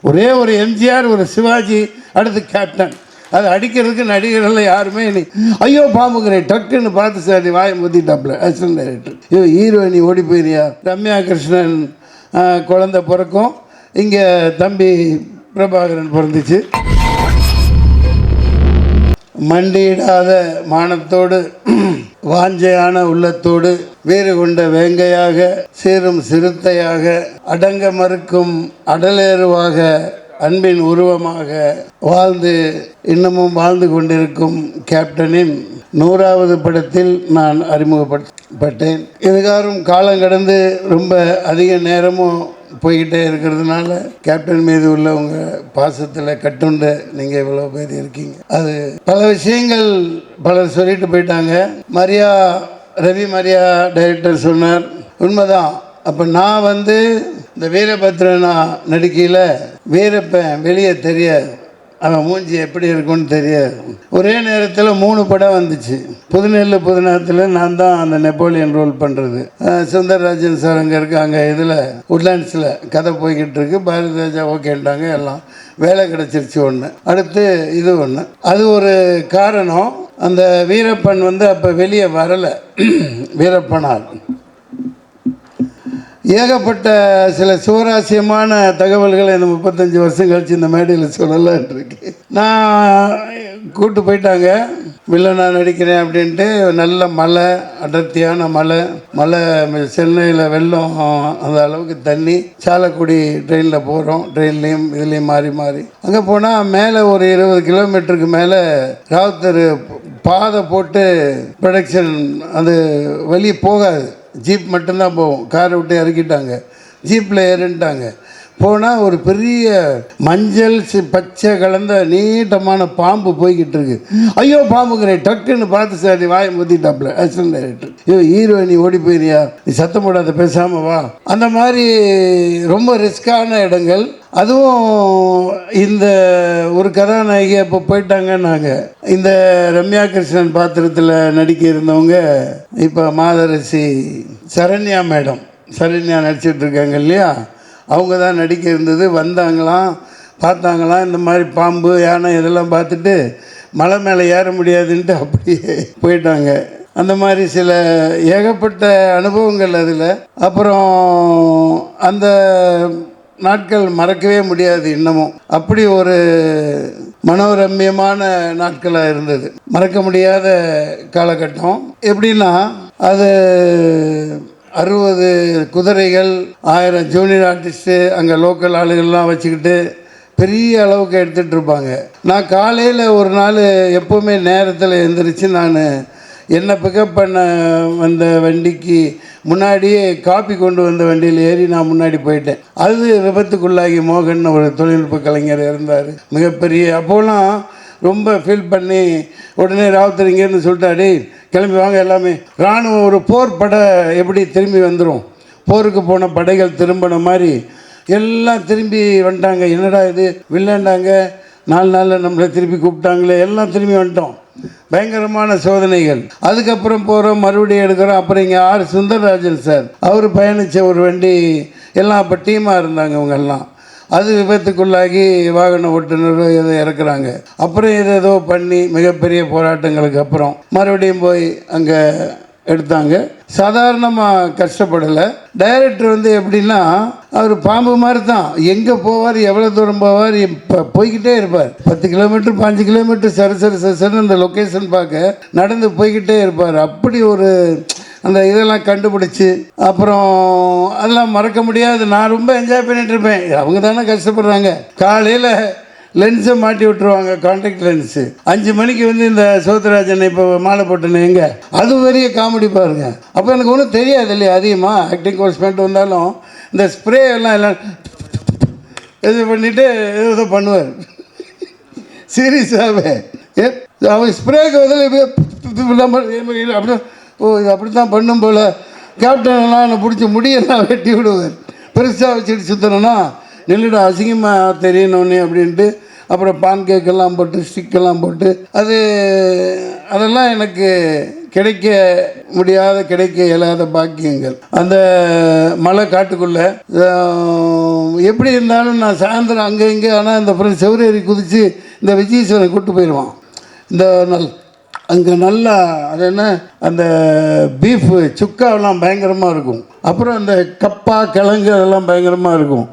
ஒரே ஒரு எம்ஜிஆர், ஒரு சிவாஜி, அடுத்து கேப்டன். அது அடிக்கிறதுக்கு நடிகர்கள் யாருமே ஐயோ பாம்புங்கிற டக்குன்னு பார்த்து சார் வாயை முத்திட்டாப்ல அசிஸ்டன்ட் டைரக்டர். ஐயோ ஹீரோயினி ஓடி போயிரியா. ரம்யா கிருஷ்ணன் குழந்தை பிறக்கும், இங்கே தம்பி பிரபாகரன் பிறந்துச்சு. மண்டியிடாத மானத்தோடு வாஞ்சையான உள்ளத்தோடு வீறு கொண்ட வேங்கையாக சீரும் சிறுத்தையாக அடங்க மறுக்கும் அடலேறுவாக அன்பின் உருவமாக வாழ்ந்து இன்னமும் வாழ்ந்து கொண்டிருக்கும் கேப்டனின் 100வது படத்தில் நான் அறிமுகப்பட்டேன். இதுகாரும் காலம் கடந்து ரொம்ப அதிக நேரமும் போய்கிட்டே இருக்கிறதுனால கேப்டன் மீது உள்ள உங்கள் பாசத்தில் கட்டுண்டு நீங்கள் இவ்வளோ பேர் இருக்கீங்க. அது பல விஷயங்கள் பலர் சொல்லிட்டு போயிட்டாங்க. ரவி மரியா டைரக்டர் சொன்னார், உண்மைதான். அப்போ நான் இந்த வீரபத்ரனா நடிக்கையில் வீரப்பன் வெளியே தெரியாது, அவன் மூஞ்சி எப்படி இருக்குன்னு தெரியாது. ஒரே நேரத்தில் 3 படம் வந்துச்சு. புதுநெல்லு புதுநகரத்தில் நான் தான் அந்த நெப்போலியன் ரோல் பண்ணுறது. சுந்தரராஜன் சார் அங்கே இருக்காங்க, இதில் உட்லாண்ட்ஸில் கதை போய்கிட்டு இருக்கு. பாரதி ராஜா ஓகேன்ட்டாங்க, எல்லாம் வேலை கிடச்சிருச்சு ஒன்று. அடுத்து இது ஒன்று. அது ஒரு காரணம். அந்த வீரப்பன் அப்போ வெளியே வரலை. வீரப்பனால் ஏகப்பட்ட சில சுவாரஸ்யமான தகவல்களை இந்த 35 வருஷம் கழிச்சு இந்த மேடையில் சொல்லலான் இருக்கு. நான் கூப்பிட்டு போயிட்டாங்க, வில்லனா நடிக்கிறேன் அப்படின்ட்டு. நல்ல மழை, அடர்த்தியான மழை. சென்னையில் வெள்ளம், அந்த அளவுக்கு தண்ணி. சாலக்குடி ட்ரெயினில் போகிறோம், ட்ரெயின்லேயும் இதுலேயும் மாறி மாறி. அங்கே போனால் மேலே ஒரு 20 கிலோமீட்டருக்கு மேலே ராவுத்தர் பாதை போட்டு ப்ரொடக்ஷன், அது வெளியே போகாது, ஜீப் மட்டும்தான் போகும். காரை விட்டு இறக்கிட்டாங்க, ஜீப்பில் ஏறிட்டாங்க. போனால் ஒரு பெரிய மஞ்சள் பச்சை கலந்த நீட்டமான பாம்பு போய்கிட்டு இருக்கு. ஐயோ பாம்புங்கிற டக்குன்னு பார்த்து சார் வாயை முத்திட்டாப்ல அசிஸ்டன்ட் டைரக்டர். ஐயோ ஹீரோயினி ஓடி போயிரியா, நீ சத்தம் போடாத பேசாம வா. அந்த மாதிரி ரொம்ப ரிஸ்கான இடங்கள். அதுவும் இந்த ஒரு கதாநாயகி அப்போ போயிட்டாங்கன்னாங்க. இந்த ரம்யா கிருஷ்ணன் பாத்திரத்தில் நடிக்க இருந்தவங்க இப்போ மாதரசி சரண்யா மேடம், சரண்யா நடிச்சிட்டு இருக்காங்க இல்லையா, அவங்க தான் நடிக்க இருந்தது. வந்தாங்களாம், பார்த்தாங்களாம் இந்த மாதிரி பாம்பு யானை இதெல்லாம் பார்த்துட்டு மலை மேலே ஏற முடியாதுன்ட்டு அப்படியே போயிட்டாங்க. அந்த மாதிரி சில ஏகப்பட்ட அனுபவங்கள் அதில். அப்புறம் அந்த நாட்கள் மறக்கவே முடியாது இன்னமும். அப்படி ஒரு மனோரம்யமான நாட்களாக இருந்தது, மறக்க முடியாத காலகட்டம். எப்படின்னா அது 60 குதிரைகள், 1000 ஜூனியர் ஆர்டிஸ்ட்டு, அங்கே லோக்கல் ஆளுகள்லாம் வச்சுக்கிட்டு பெரிய அளவுக்கு எடுத்துகிட்டு இருப்பாங்க. நான் காலையில் ஒரு நாள் எப்போவுமே நேரத்தில் எழுந்திரிச்சு நான் என்னை பிக்கப் பண்ண வந்த வண்டிக்கு முன்னாடியே காப்பி கொண்டு வந்த வண்டியில் ஏறி நான் முன்னாடி போயிட்டேன். அது விபத்துக்குள்ளாகி மோகன் ஒரு தொழில்நுட்ப கலைஞர் இருந்தார், மிகப்பெரிய. அப்போலாம் ரொம்ப ஃபீல் பண்ணி உடனே ராவுத்தர் இங்கேருந்து சொல்லிட்டாடி கிளம்பி வாங்க எல்லாமே. இராணுவம் ஒரு போர் படை எப்படி திரும்பி வந்துடும், போருக்கு போன படைகள் திரும்பின மாதிரி எல்லாம் திரும்பி வந்துட்டாங்க. என்னடா இது வில்லண்டாங்க, 4 நாளில் நம்மளை திருப்பி கூப்பிட்டாங்களே, எல்லாம் திரும்பி வந்துட்டோம். பயங்கரமான சோதனைகள். அதுக்கப்புறம் போகிறோம், மறுபடியும் எடுக்கிறோம். அப்புறம் இங்கே சுந்தரராஜன் சார், அவர் பயணித்த ஒரு வண்டி எல்லாம் அப்போ டீமாக இருந்தாங்க இவங்கெல்லாம். அது விபத்துக்குள்ளாகி வாகன ஓட்டுநர் எதை இறக்குறாங்க. அப்புறம் ஏதோ பண்ணி மிகப்பெரிய போராட்டங்களுக்கு அப்புறம் மறுபடியும் போய் அங்கே எடுத்தாங்க. சாதாரணமாக கஷ்டப்படலை. டைரக்டர் எப்படின்னா அவர் பாம்பு மாதிரி தான், எங்கே போவார், எவ்வளோ தூரம் போவார், இப்போ போய்கிட்டே இருப்பார். 10 கிலோமீட்டர் 5 கிலோமீட்டர் சரி அந்த லொக்கேஷன் பார்க்க நடந்து போய்கிட்டே இருப்பார். அப்படி ஒரு அந்த இதெல்லாம் கண்டுபிடிச்சி அப்புறம் அதெல்லாம் மறக்க முடியாது. நான் ரொம்ப என்ஜாய் பண்ணிகிட்ருப்பேன். அவங்க தானே கஷ்டப்படுறாங்க. காலையில் லென்ஸை மாட்டி விட்டுருவாங்க, கான்டாக்ட் லென்ஸு. 5 மணிக்கு இந்த சோத்ராஜன் இப்போ மாலை போட்டேன்னு எங்கே, அது பெரிய காமெடி பாருங்க. அப்போ எனக்கு ஒன்றும் தெரியாது இல்லையா, அதிகமாக ஆக்டிங் கோர்ஸ் பண்ணிட்டு வந்தாலும் இந்த ஸ்ப்ரே எல்லாம் இது பண்ணிவிட்டு ஏதோ பண்ணுவார் சீரியஸாகவே. அவங்க ஸ்ப்ரேக்கு அப்படி ஓ இது அப்படி தான் பண்ணும் போல். கேப்டனெல்லாம் என்னை பிடிச்சி முடியெல்லாம் வெட்டி விடுவார். பெருசாக வச்சுட்டு சுற்றணுன்னா நின்றுட அசிங்கமாக தெரியணுன்னே அப்படின்ட்டு. அப்புறம் பான் கேக்கெல்லாம் போட்டு ஸ்டிக்கெல்லாம் போட்டு அதெல்லாம் எனக்கு கிடைக்க முடியாத கிடைக்க இயலாத பாக்கியங்கள். அந்த மலை காட்டுக்குள்ளே எப்படி இருந்தாலும் நான் சாயந்தரம் அங்கே இங்கே, ஆனால் இந்த அப்புறம் செவ்வரேறி குதித்து இந்த விஜயீஸ்வரனை கூப்பிட்டு போயிடுவான். இந்த அங்கே நல்லா அது என்ன அந்த பீஃபு சுக்காவெல்லாம் பயங்கரமாக இருக்கும். அப்புறம் அந்த கப்பா கிழங்கு அதெல்லாம் பயங்கரமாக இருக்கும்.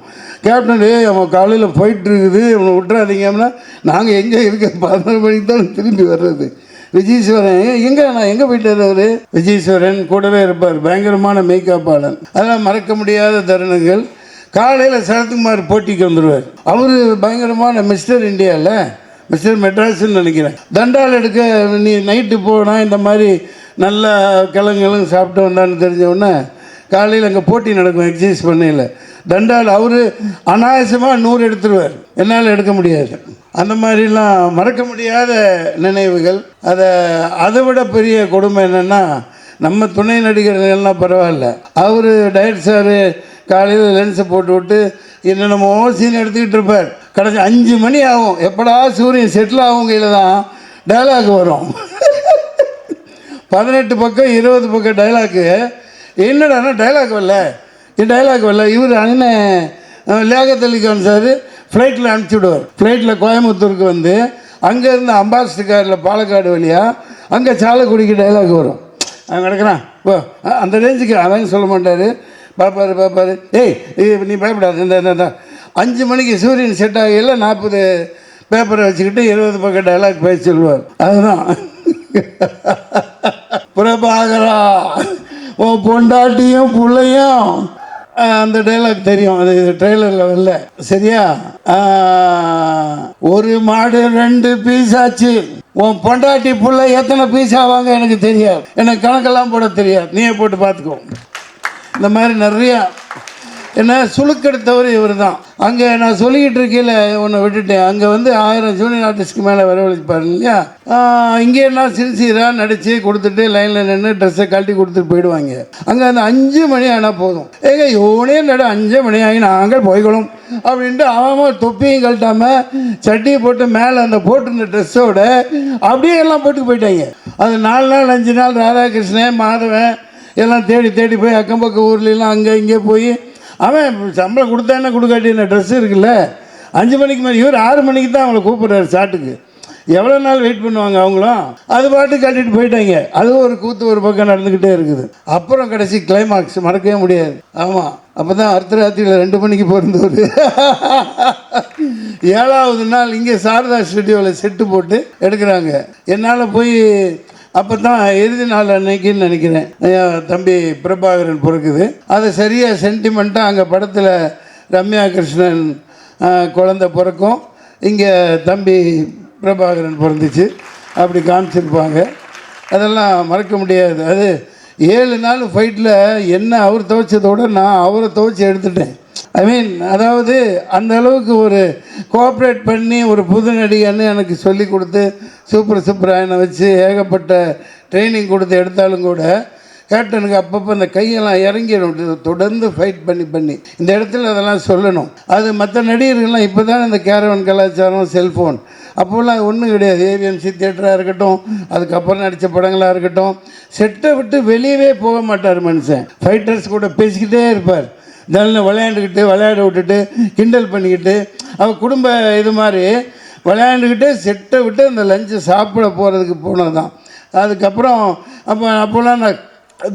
கேப்டன் அவன் காலையில் போயிட்டுருக்குது, அவனை விட்டுறாதீங்கன்னா நாங்கள் எங்கே இருக்க 11 மணிக்கு தான் திரும்பி வர்றது. விஜயீஸ்வரன் நான் எங்கே போயிட்டார் அவர்? விஜயீஸ்வரன் கூடவே இருப்பார், பயங்கரமான மேக்கப்பாளன். அதெல்லாம் மறக்க முடியாத தருணங்கள். காலையில் சரத்குமார் போட்டிக்கு வந்துடுவார். அவர் பயங்கரமான மிஸ்டர் இந்தியாவில் மிஸ்டர் மெட்ராஸ்ன்னு நினைக்கிறேன். தண்டால் எடுக்க நீ நைட்டு போனால் இந்த மாதிரி நல்ல கிழங்குகளும் சாப்பிட்டு வந்தான்னு தெரிஞ்சவுடனே காலையில் அங்கே போட்டி நடக்கும் எக்ஸசைஸ் பண்ணையில். தண்டால் அவர் அனாயசமாக 100 எடுத்துருவார், என்னால் எடுக்க முடியாது. அந்த மாதிரிலாம் மறக்க முடியாத நினைவுகள். அதை விட பெரிய கொடுமை என்னென்னா, நம்ம துணை நடிகர்கள்லாம் பரவாயில்ல, அவர் டயட் சார் காலையில் லென்ஸை போட்டு விட்டு என்னென்னமோ சீன் எடுத்துக்கிட்டு இருப்பார். கடைசி 5 மணி ஆகும், எப்படா சூரியன் செட்டில் ஆகும் கையில் தான் டைலாக் வரும். 18 பக்கம் 20 பக்கம் டைலாக்கு. என்னடானா டைலாக் வரல, டைலாக் வரல. இவர் அண்ணன் லியாகத் அலி கான் சார் ஃப்ளைட்டில் அனுப்பிச்சி விடுவார். ஃப்ளைட்டில் கோயம்புத்தூருக்கு வந்து அங்கேருந்து அம்பாசிடர் காரில் பாலக்காடு வழியாக அங்கே சாலக்குடிக்கு டைலாக் வரும். அங்கே கிடக்குறான் ஓ அந்த ரேஞ்சுக்கு அதான் சொல்ல மாட்டார். பாப்பாரு ஏய் நீ பயப்படாது, இந்த 5 மணிக்கு சூரியன் செட் ஆகையில் 40 பேப்பரை வச்சுக்கிட்டு 20 பக்கம் டைலாக் பேச சொல்லுவார். அதுதான் பிரபாகரா உன் பொண்டாட்டியும் பிள்ளையும். அந்த டைலாக் தெரியும், அது ட்ரெய்லரில் வரல சரியா. 1 மாடு 2 பீஸ் ஆச்சு, உன் பொண்டாட்டி பிள்ளை எத்தனை பீஸ் ஆவாங்க எனக்கு தெரியாது, எனக்கு கணக்கெல்லாம் போட தெரியாது, நீயே போட்டு பார்த்துக்கோ. இந்த மாதிரி நிறையா என்ன சுழுக்கெடுத்தவர் இவர் தான். அங்கே நான் சொல்லிக்கிட்டு இருக்கையில் ஒன்று விட்டுட்டேன். அங்கே வந்து 1000 ஜூனியர் ஆர்டிஸ்ட்க்கு மேலே வரவழைப்பார் இல்லையா. இங்கே என்ன சின்சியராக நடித்து கொடுத்துட்டு லைனில் நின்று ட்ரெஸ்ஸை கழட்டி கொடுத்துட்டு போயிடுவாங்க. அங்கே அந்த 5 மணி ஆனால் போதும், ஏங்க இவனே நட 5 மணி ஆகி நாங்கள் போய்க்கணும் அப்படின்ட்டு அவன் தொப்பியும் கழட்டாமல் சட்டியை போட்டு மேலே அந்த போட்டிருந்த ட்ரெஸ்ஸோட அப்படியே எல்லாம் போட்டு போயிட்டாங்க. அது 4 நாள் 5 நாள் ராதாகிருஷ்ணன் மாதவன் எல்லாம் தேடி போய் அக்கம் பக்கம் ஊர்லாம் அங்கே இங்கே போய் அவன் சம்பளம் கொடுத்தா என்ன கொடுக்காட்டி என்ன ட்ரெஸ்ஸு இருக்குல்ல. 5 மணிக்கு மேலே இவர் 6 மணிக்கு தான் அவங்கள கூப்பிட்றாரு ஷாட்டுக்கு. எவ்வளோ நாள் வெயிட் பண்ணுவாங்க அவங்களும். அது பாட்டு கட்டிட்டு போயிட்டாங்க. அது ஒரு கூத்து ஒரு பக்கம் நடந்துக்கிட்டே இருக்குது. அப்புறம் கடைசி கிளைமாக்ஸ் மறக்கவே முடியாது. ஆமாம், அப்போ தான் அர்த்தராத்திரியில் 2 மணிக்கு பிறந்தவர். 7வது நாள் இங்கே சாரதா ஸ்டுடியோவில் செட்டு போட்டு எடுக்கிறாங்க. என்னால் போய் அப்போ தான் இறுதி நாள் அன்னைக்குன்னு நினைக்கிறேன் தம்பி பிரபாகரன் பிறக்குது. அதை சரியாக சென்டிமெண்ட்டாக அங்கே படத்தில் ரம்யா கிருஷ்ணன் குழந்தை பிறக்கும், இங்கே தம்பி பிரபாகரன் பிறந்துச்சு, அப்படி காமிச்சிருப்பாங்க. அதெல்லாம் மறக்க முடியாது. அது 7 நாள் ஃபைட்டில் என்ன அவர் துவைச்சதோடு நான் அவரை துவைச்சி எடுத்துட்டேன். அதாவது அந்த அளவுக்கு ஒரு கோஆப்ரேட் பண்ணி ஒரு புது நடிகன்னு எனக்கு சொல்லி கொடுத்து சூப்பர் சுப்பராயனை வச்சு ஏகப்பட்ட ட்ரைனிங் கொடுத்து எடுத்தாலும் கூட கேப்டனுக்கு அப்பப்போ அந்த கையெல்லாம் இறங்கிடும். தொடர்ந்து ஃபைட் பண்ணி இந்த இடத்துல அதெல்லாம் சொல்லணும். அது மற்ற நடிகர்கள்லாம் இப்போ தான் இந்த கேரவன் கலாச்சாரம் செல்ஃபோன் அப்போல்லாம் ஒன்றும் கிடையாது. ஏவிஎம்சி தியேட்டராக இருக்கட்டும், அதுக்கப்புறம் நடித்த படங்களாக இருக்கட்டும், செட்டை விட்டு வெளியவே போக மாட்டார் மனுஷன். ஃபைட்டர்ஸ் கூட பேசிக்கிட்டே இருப்பார். இதெல்லாம் விளையாட விட்டுட்டு கிண்டல் பண்ணிக்கிட்டு அவள் குடும்ப இது மாதிரி விளையாண்டுக்கிட்டே செட்டை விட்டு அந்த லஞ்சை சாப்பிட போகிறதுக்கு போனது தான். அதுக்கப்புறம் அப்போல்லாம் நான்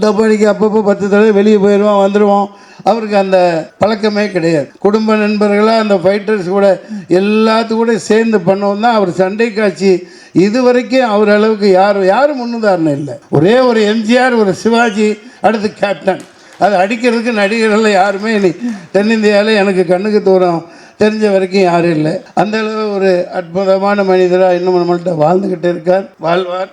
தப்பாடிக்கு அப்பப்போ 10 தடவை வெளியே போயிடுவோம் வந்துடுவோம். அவருக்கு அந்த பழக்கமே கிடையாது. குடும்ப நண்பர்களாக அந்த ஃபைட்டர்ஸ் கூட எல்லாத்து கூட சேர்ந்து பண்ணவும் தான் அவர் சண்டை காட்சி இது வரைக்கும் அவர் அளவுக்கு யாரும் முன்னுதாரணம் இல்லை. ஒரே ஒரு எம்ஜிஆர், ஒரு சிவாஜி, அடுத்து கேப்டன். அது அடிக்கிறதுக்கு நடிகர்கள் யாருமே இனி தென்னிந்தியாவில் எனக்கு கண்ணுக்கு தூரம் தெரிஞ்ச வரைக்கும் யாரும் இல்லை. அந்தளவு ஒரு அற்புதமான மனிதராக இன்னும் நம்மள்கிட்ட வாழ்ந்துக்கிட்டு இருக்கார், வாழ்வார்.